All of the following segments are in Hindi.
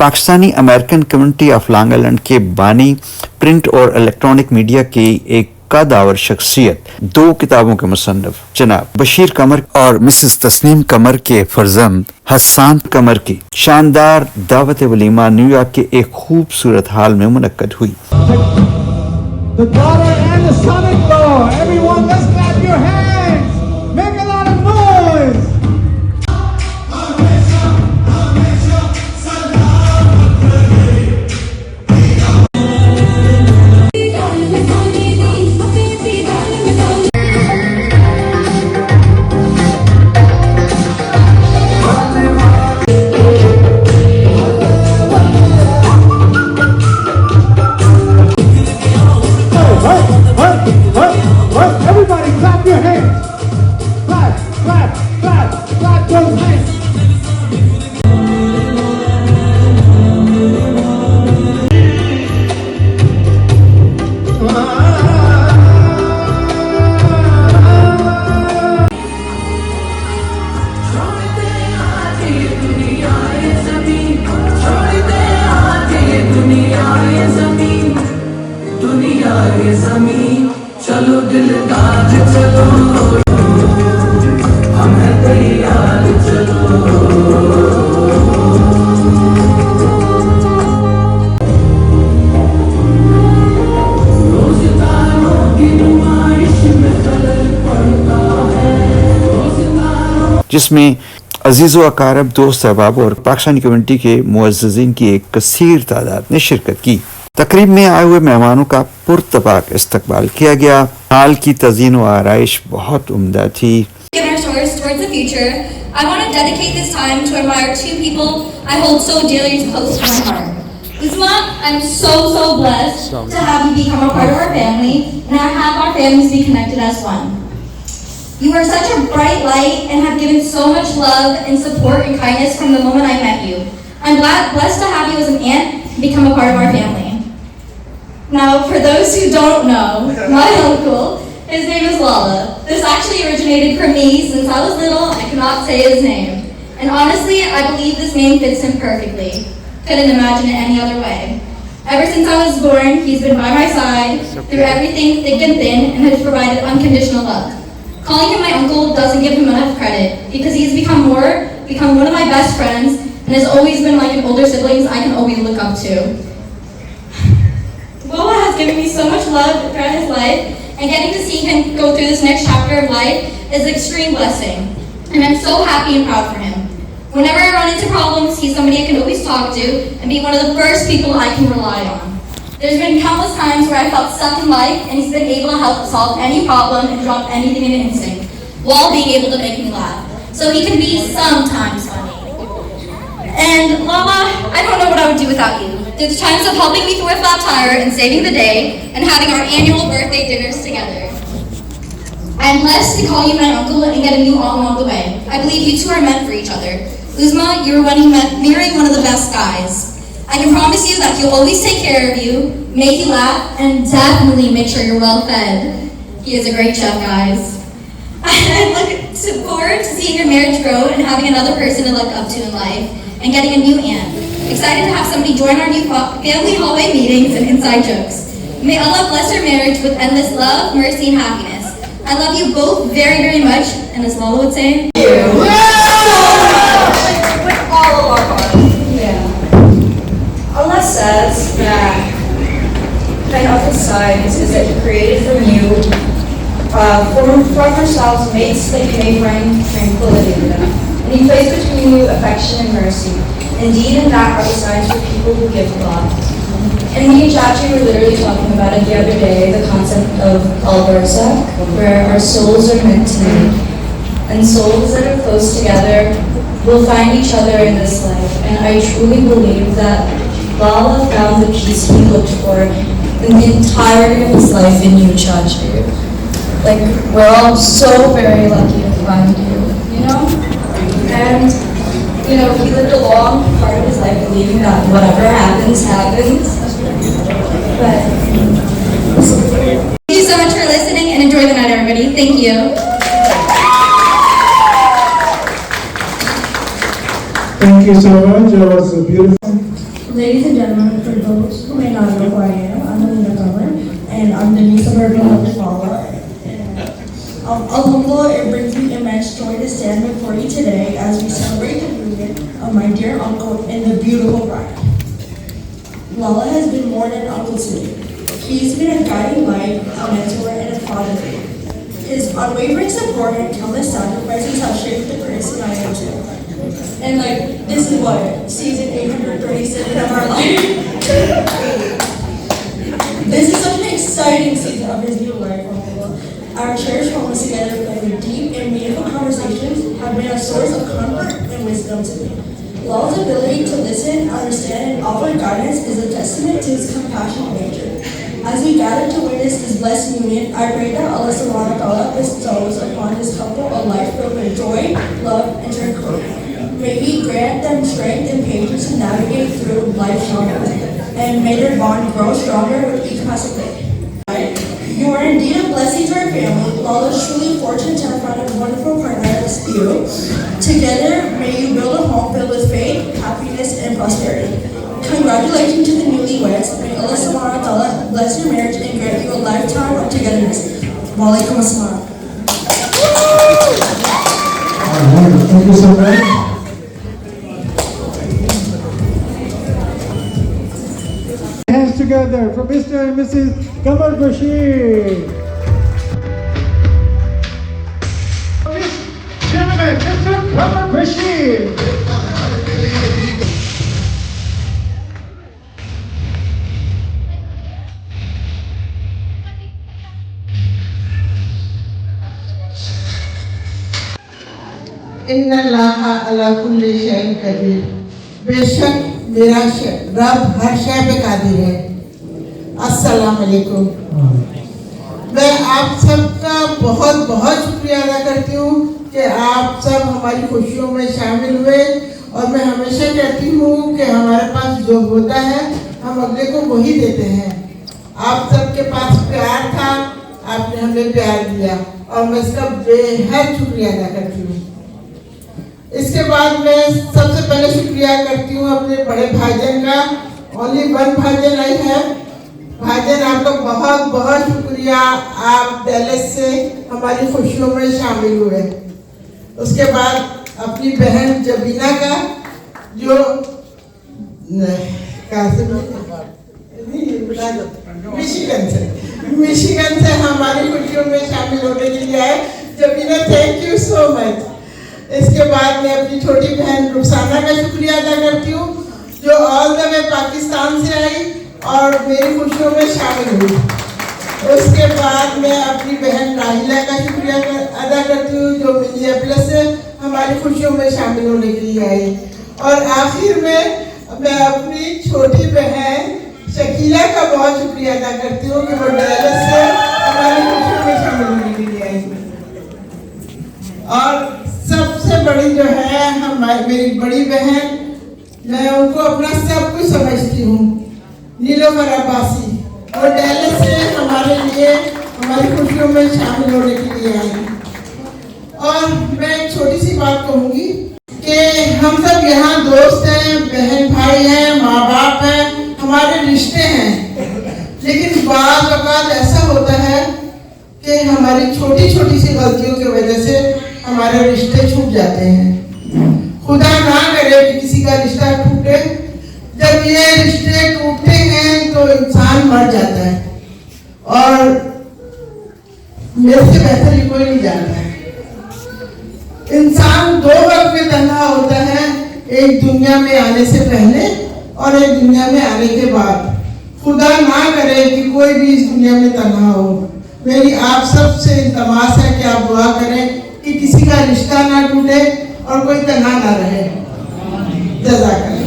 Pakistani American community of long island के बानी, प्रिंट और इलेक्ट्रॉनिक मीडिया की एक कदावर शख्सियत, 2 किताबों के मुसन्निफ जनाब बशीर कमर और मिसेस तस्नीम कमर के फर्जंद हसन कमर की शानदार दावत वलीमा न्यूयॉर्क के एक खूबसूरत हाल में मुनक्कद हुई। The daughter and the son-in-law. Everyone, let's clap your hands. Make a lot of noise. Everybody clap your hands. Clap, clap, clap, clap those hands. चलो दिलदार चलो हम हैं तैयार चलो रोज़दारों की नुमाइश में खलल पड़ता है, जिसमें अजीज़ व अकारब, दोस्त अहबाब और पाकिस्तानी कम्युनिटी के मुअज़्ज़िज़ीन की एक कसीर तादाद ने शिरकत की। तकरीब में आए हुए मेहमानों का पुरतबाक इस्तकबाल किया गया। हाल की तज़ीन व आराइश बहुत उम्दा थी। In our stories towards the future, I want to dedicate this time to admire 2 people I hold so dearly close to my heart. Uzma, I'm so blessed to have you become a part of our family and have our families be connected as one. You are such a bright light and have given so much love and support and kindness from the moment I met you. I'm blessed to have you as an aunt become a part of our family. Now, for those who don't know, my uncle, his name is Lala. This actually originated from me. Since I was little, I could not say his name. And honestly, I believe this name fits him perfectly. Couldn't imagine it any other way. Ever since I was born, he's been by my side through everything thick and thin and has provided unconditional love. Calling him my uncle doesn't give him enough credit because he's become one of my best friends and has always been like an older sibling I can always look up to. Lola has given me so much love throughout his life, and getting to see him go through this next chapter of life is an extreme blessing. And I'm so happy and proud for him. Whenever I run into problems, he's somebody I can always talk to and be one of the first people I can rely on. There's been countless times where I felt stuck in life, and he's been able to help solve any problem and drop anything in an instant, while being able to make me laugh. So he can be sometimes funny. And Lala, I don't know what I would do without you. Through the times of helping me through a flat tire and saving the day and having our annual birthday dinners together. I'm blessed to call you my uncle and get a new aunt along the way. I believe you two are meant for each other. Uzma, you're marrying one of the best guys. I can promise you that he'll always take care of you, make you laugh, and definitely make sure you're well fed. He is a great chef, guys. I look forward to seeing your marriage grow and having another person to look up to in life and getting a new aunt. Excited to have somebody join our new family hallway meetings and inside jokes. May Allah bless your marriage with endless love, mercy, and happiness. I love you both very much, and as Lala would say, With all of our heart. Yeah. Allah says that my uncle's signs is that he created from you, from yourselves mates that you may bring tranquility to them. And he placed between you affection and mercy. Indeed, and that are the signs for people who give God. And me and Chachi were literally talking about it the other day, the concept of al-barzakh, where our souls are meant to meet. And souls that are close together will find each other in this life. And I truly believe that Lala found the peace he looked for in the entirety of his life in you, Chachi. Like, we're all so very lucky to find you, you know? And you know, he lived a long part of his life believing that whatever happens, happens. But thank you so much for listening and enjoy the night, everybody. Thank you. Thank you so much. That was beautiful. Ladies and gentlemen, for those who may not know who I am, I'm Alina Kamar, and I'm the niece of our beloved Lala. Alhamdulillah, it brings me immense joy to stand before you today as we celebrate the union of my dear uncle and the beautiful bride. Lala has been more than an uncle to me. He's been a guiding light, a mentor, and a father figure. His unwavering support and countless sacrifices have shaped the person I am today. And this is what, season 837 of our life. This is such an exciting season of his new life. Our cherished moments together, filled with deep and meaningful conversations, have been a source of comfort and wisdom to me. Law's ability to listen, understand, and offer guidance is a testament to his compassionate nature. As we gather to witness this blessed union, I pray that Allah subhanahu wa ta'ala bestows upon this couple a life filled with joy, love, and tranquility. May He grant them strength and patience to navigate through life's challenges, and may their bond grow stronger with each passing day. You are indeed a blessing to our family. Lala is truly fortunate to have found a wonderful partner as you. Together, may you build a home filled with faith, happiness, and prosperity. Congratulations to the newlyweds. May Allah subhanahu wa ta'ala bless your marriage and grant you a lifetime of togetherness. Walaikum assalam. Thank you so much. Hands together for Mr. and Mrs. Kamar Bashir. Gentlemen, Mr. Kamar Bashir. इन्नल्लाह अला कुल्ली शैइन कदीर। बेशक मेरा रब हर शय पे कादिर है। अस्सलाम वालेकुम। मैं आप सबका बहुत बहुत शुक्रिया अदा करती हूँ कि आप सब हमारी खुशियों में शामिल हुए, और मैं हमेशा कहती हूँ कि हमारे पास जो होता है हम अगले को वही देते हैं। आप सबके पास प्यार था, आपने हमें प्यार दिया, और मैं इसका बेहद शुक्रिया अदा करती हूँ। इसके बाद मैं सबसे पहले शुक्रिया करती हूँ अपने बड़े भाईजान का। ओनली वन भाईजान आई है। भाईजान आपका बहुत बहुत शुक्रिया, आप डैलस से हमारी खुशियों में शामिल हुए। उसके बाद अपनी बहन जबीना का, जो मिशिगन से हमारी खुशियों में शामिल होने के लिए आए। जबीना, थैंक यू सो मच। इसके बाद मैं अपनी छोटी बहन रुखसाना का शुक्रिया अदा करती हूँ, जो ऑल द वे पाकिस्तान से आई और मेरी खुशियों में शामिल हुई। उसके बाद मैं अपनी बहन राहिला का शुक्रिया अदा करती हूँ, जो मिनियापोलिस से हमारी खुशियों में शामिल होने के लिए आई। और आखिर में मैं अपनी छोटी बहन शकीला का बहुत शुक्रिया अदा करती हूँ कि वो डैलस से हमारी खुशियों में शामिल होने के लिए आई। और सबसे बड़ी जो है मेरी बड़ी बहन, मैं उनको अपना सब कुछ समझती हूँ, नीलोफर अब्बासी, और डैलस से हमारे लिए हमारी खुशियों में शामिल होने के लिए आई। और मैं एक छोटी सी बात कहूँगी कि हम सब यहाँ दोस्त हैं, बहन भाई हैं, माँ बाप हैं, हमारे रिश्ते हैं, लेकिन बाज़ औक़ात ऐसा होता है कि हमारी छोटी छोटी सी गलतियों की वजह से हमारे रिश्ते छूट जाते हैं। खुदा ना करे कि किसी का रिश्ता टूटे। जब ये रिश्ते टूटते हैं तो इंसान मर जाता है, और मेरे से बेहतर ही कोई नहीं जानता है। इंसान दो वक्त में तन्हा होता है, एक दुनिया में आने से पहले और एक दुनिया में आने के बाद। खुदा ना करे कि कोई भी इस दुनिया में तन्हा हो। मेरी आप सब से इल्तमास है कि आप दुआ करें कि किसी का रिश्ता ना टूटे और कोई तन्हा ना रहे। जज़ाकल्लाह।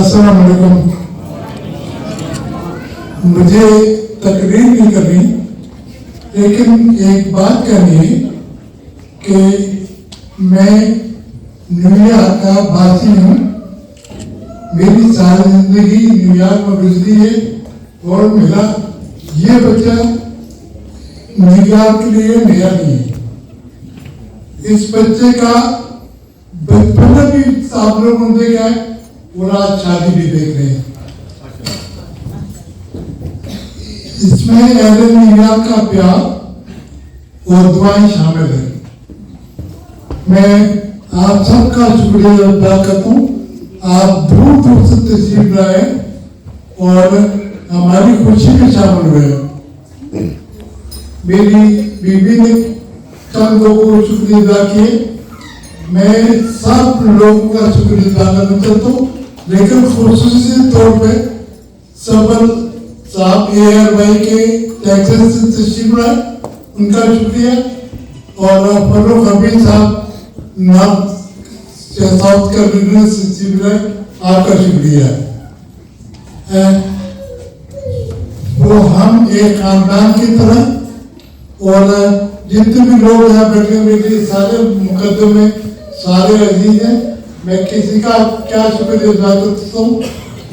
अस्सलाम वालेकुम। मुझे तकरीर नहीं करनी, लेकिन एक बात कहनी है कि मैं न्यूयॉर्क का वासी हूँ। मेरी सारी जिंदगी न्यूयॉर्क में गुजरी है, और मेरा ये बच्चा न्यूयॉर्क के लिए नया नहीं है। इस बच्चे का बचपन भी आप लोगों ने देखा है और आज शादी भी देख रहे हैं। इसमें एलन न्यूयॉर्क का प्यार और दुआएं शामिल है। मैं आप सबका शुक्रिया अदा करता हूँ। आप दूर दूर से तशरीफ लाए और हमारी खुशी में शामिल हुए। मेरी बीवी ने चंद लोगों को शुक्रिया अदा किए। मैं सब लोगों का शुक्रिया अदा करना चाहता हूँ, लेकिन खुसूसी तौर पे सबल साहब AR भाई के टेक्सास से तशरीफ लाए, उनका शुक्रिया। और फरूक हबीब साहब साउथ कैरोलिना से तशरीफ लाए, आपका शुक्रिया। वो हम एक खानदान की तरह और जितने भी लोग यहाँ बैठे हुए सारे मुकदम में सारे अजीज हैं। मैं किसी का क्या शुक्रिया अदा करता हूँ।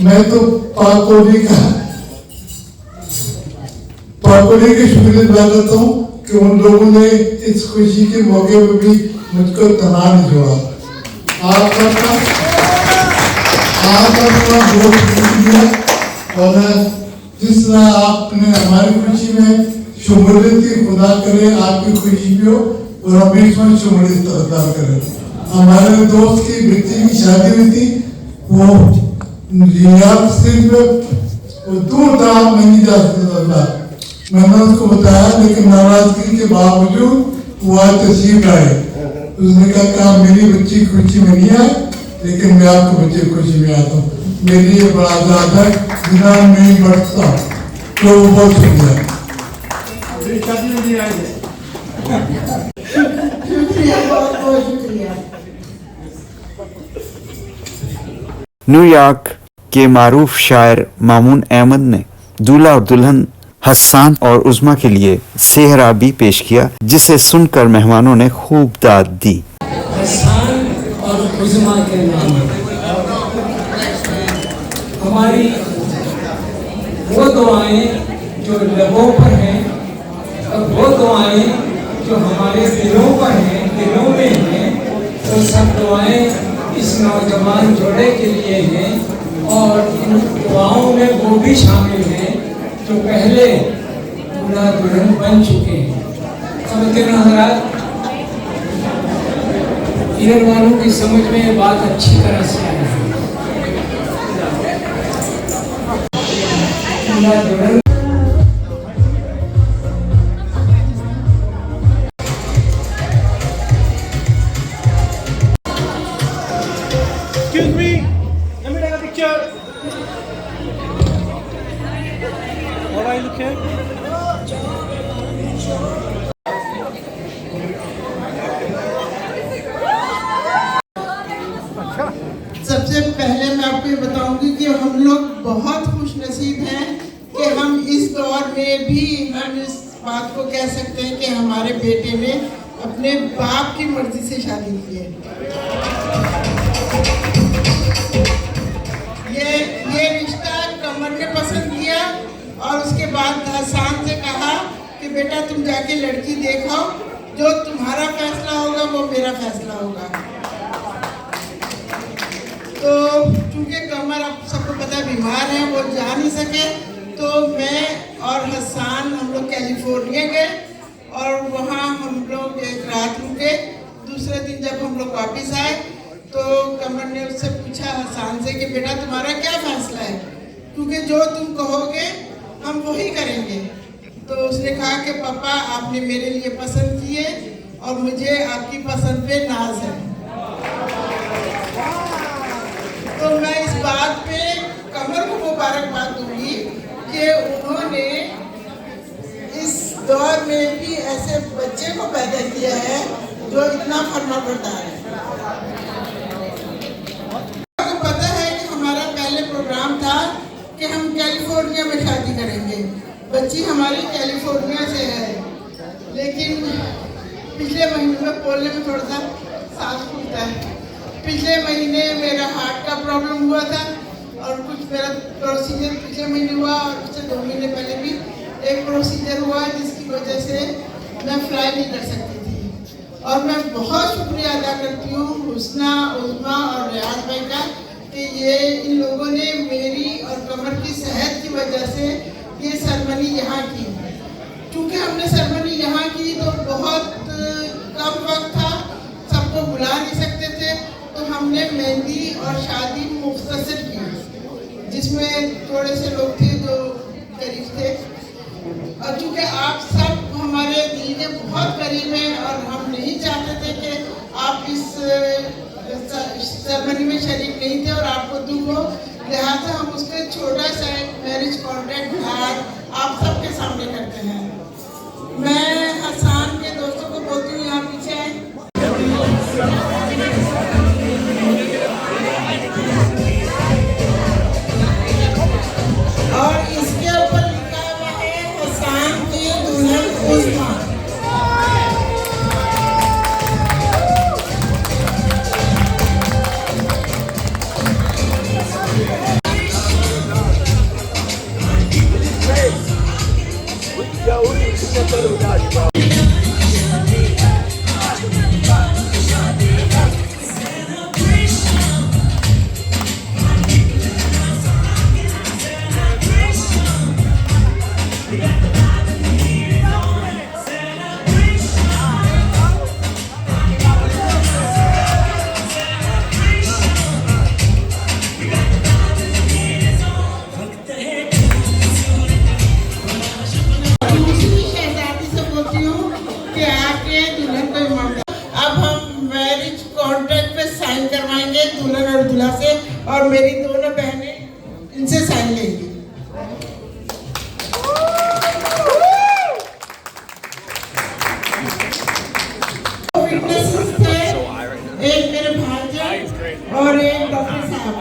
मैं तो पाकोली के शुक्रिया अदा करता हूँ कि उन लोगों ने इस खुशी के मौके पर भी मुझको तनाव नहीं छोड़ा। आप सबका बहुत शुक्रिया। और जिस तरह आपने हमारी खुशी में शमूलियत की, खुदा करे आपकी खुशी भी हो और हमें इसमें शमूलियत अदा करे। हमारे दोस्त की बच्ची की शादी हुई थी, वो न्यूयॉर्क स्टेट में दूर दाम नहीं जा सकता। मैंने उसको बताया, लेकिन नाराजगी के बावजूद वो आज तशरीफ लाए। उसने कहा मेरी बच्ची खुशी में नहीं आए, लेकिन मैं आपको बच्चे खुशी में आता हूँ। मेरी ये बड़ा आजाद है, बिना नहीं बढ़ता। तो बहुत शुक्रिया। शुक्रिया, बहुत बहुत शुक्रिया। न्यूयॉर्क के मारूफ शायर मामून अहमद ने दूल्हा और दुल्हन हसन और उज़मा के लिए सेहरा भी पेश किया, जिसे सुनकर मेहमानों ने खूब दाद दी। हसन और उज़मा के नाम हमारी वो दुआएं जो लबों पर हैं और वो दुआएं जो हमारे दिलों पर हैं, दिलों में हैं, वो सब दुआएं इस नौजवान जोड़े के लिए हैं। और इन दुआओं में वो भी शामिल हैं जो पहले दूल्हा दुल्हन बन चुके हैं। समझते हैं हजरात, इधर वालों की समझ में ये बात अच्छी तरह से आई है। दूल्हा दुल्हन Excuse me, let me take a picture. How are you looking? सबसे पहले मैं आपको ये बताऊंगी कि हम लोग बहुत खुश नसीब हैं कि हम इस दौर में भी हम इस बात को कह सकते हैं कि हमारे बेटे ने अपने बाप की मर्जी से शादी की है। ये रिश्ता कमर ने पसंद किया और उसके बाद हसन से कहा कि बेटा तुम जाके लड़की देखो, जो तुम्हारा फैसला होगा वो मेरा फैसला होगा। तो चूंकि कमर आप सबको पता बीमार है, वो जा नहीं सके, तो मैं और हसन हम लोग कैलिफोर्निया गए और वहाँ हम लोग एक रात रुके। दूसरे दिन जब हम लोग वापस आए तो कमर ने उससे पूछा हसन से कि बेटा तुम्हारा क्या फैसला है, क्योंकि जो तुम कहोगे हम वही करेंगे। तो उसने कहा कि पापा आपने मेरे लिए पसंद किए और मुझे आपकी पसंद पे नाज है। तो मैं इस बात पे कमर को मुबारकबाद दूंगी कि उन्होंने इस दौर में भी ऐसे बच्चे को पैदा किया है जो इतना फर्मा बरदार है। आपको पता है कि हमारा पहले प्रोग्राम था कि हम कैलिफोर्निया में शादी करेंगे। बच्ची हमारी कैलिफोर्निया से है, लेकिन पिछले महीने में बोलने में थोड़ा सा सांस फूलता है। पिछले महीने मेरा हार्ट का प्रॉब्लम हुआ था और कुछ मेरा प्रोसीजर पिछले महीने हुआ और उससे 2 महीने पहले भी एक प्रोसीजर हुआ जिसकी वजह से फ्लाई नहीं कर सकती थी। और मैं बहुत शुक्रिया अदा करती हूँ हुस्ना, उज़मा और रियाज भाई का कि ये इन लोगों ने मेरी और कमर की सेहत की वजह से ये सेरेमनी यहाँ की। क्योंकि हमने सेरेमनी यहाँ की तो बहुत कम वक्त था, सबको बुला नहीं सकते थे, तो हमने मेहंदी और शादी मुख्तसर की, जिसमें थोड़े से लोग थे जो करीब थे। और चूँकि आप सब हमारे दिल के बहुत करीब हैं और हम नहीं चाहते थे कि आप इस सेरेमनी में शरीक नहीं थे और आपको दुख हो, लिहाजा हम उसका छोटा सा मैरिज कॉन्ट्रैक्ट बाहर आप सबके सामने करते हैं। मैं हसन के दोस्तों को बोलती हूँ यहाँ पीछे आए। और इसके ऊपर लिखा हुआ है हसन की दुल्हन उज़मा। दूसरी शहजादी से बोलती हूँ कि आके दुल्हन को अब हम मैरिज कॉन्ट्रैक्ट पे साइन करवाएंगे दुल्हन और दूल्हा से, और मेरी दोनों बहनें इनसे साइन लेंगी। विटनेसेस थे, एक मेरे भांजे और एक डॉक्टर साहब।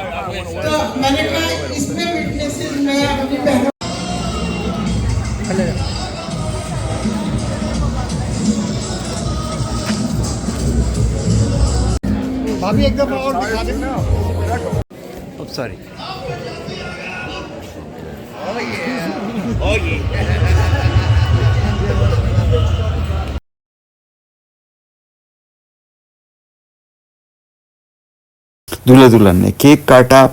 तो मैंने कहा इसमें विटनेसेस मैं अपनी बहनों भाभी एकदम और दिखा देना। अब सॉरी दूल्हा दुल्हन ने केक काटा।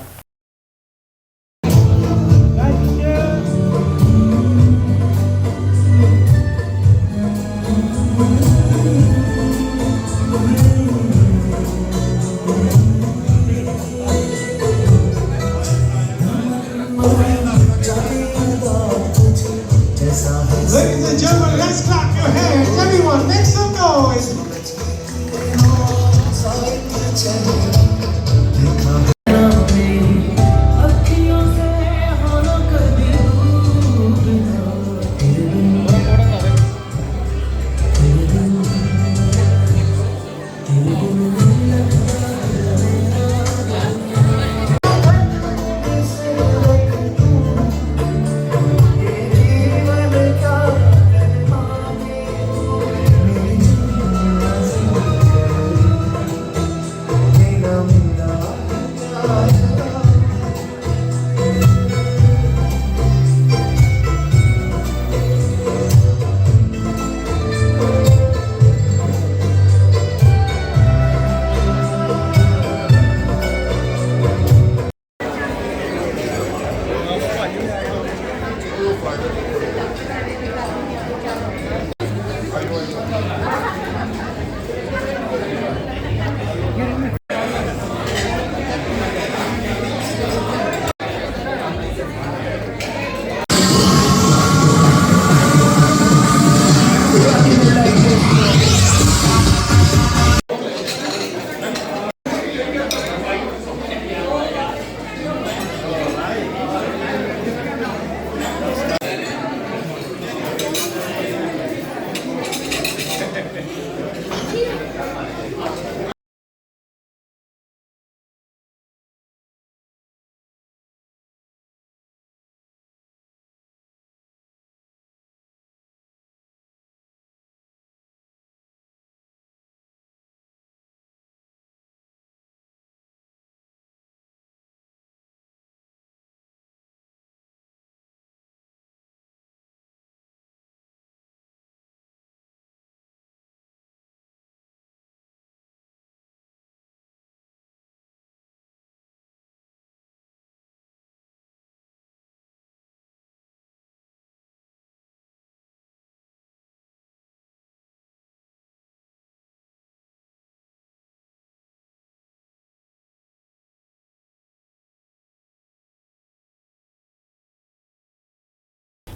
Ladies and gentlemen, let's clap your hands. Everyone, make some noise.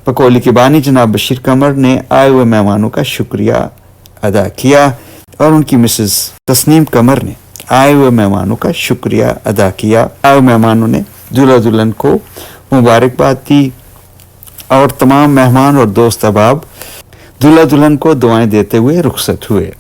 Pakauli के बानी जनाब बशीर कमर ने आए हुए मेहमानों का शुक्रिया अदा किया और उनकी मिसेस तस्नीम कमर ने आए हुए मेहमानों का शुक्रिया अदा किया। आए हुए मेहमानों ने दूल्हा दुल्हन को मुबारकबाद दी और तमाम मेहमान और दोस्त अहबाब दूल्हा दुल्हन को दुआएं देते हुए रुखसत हुए।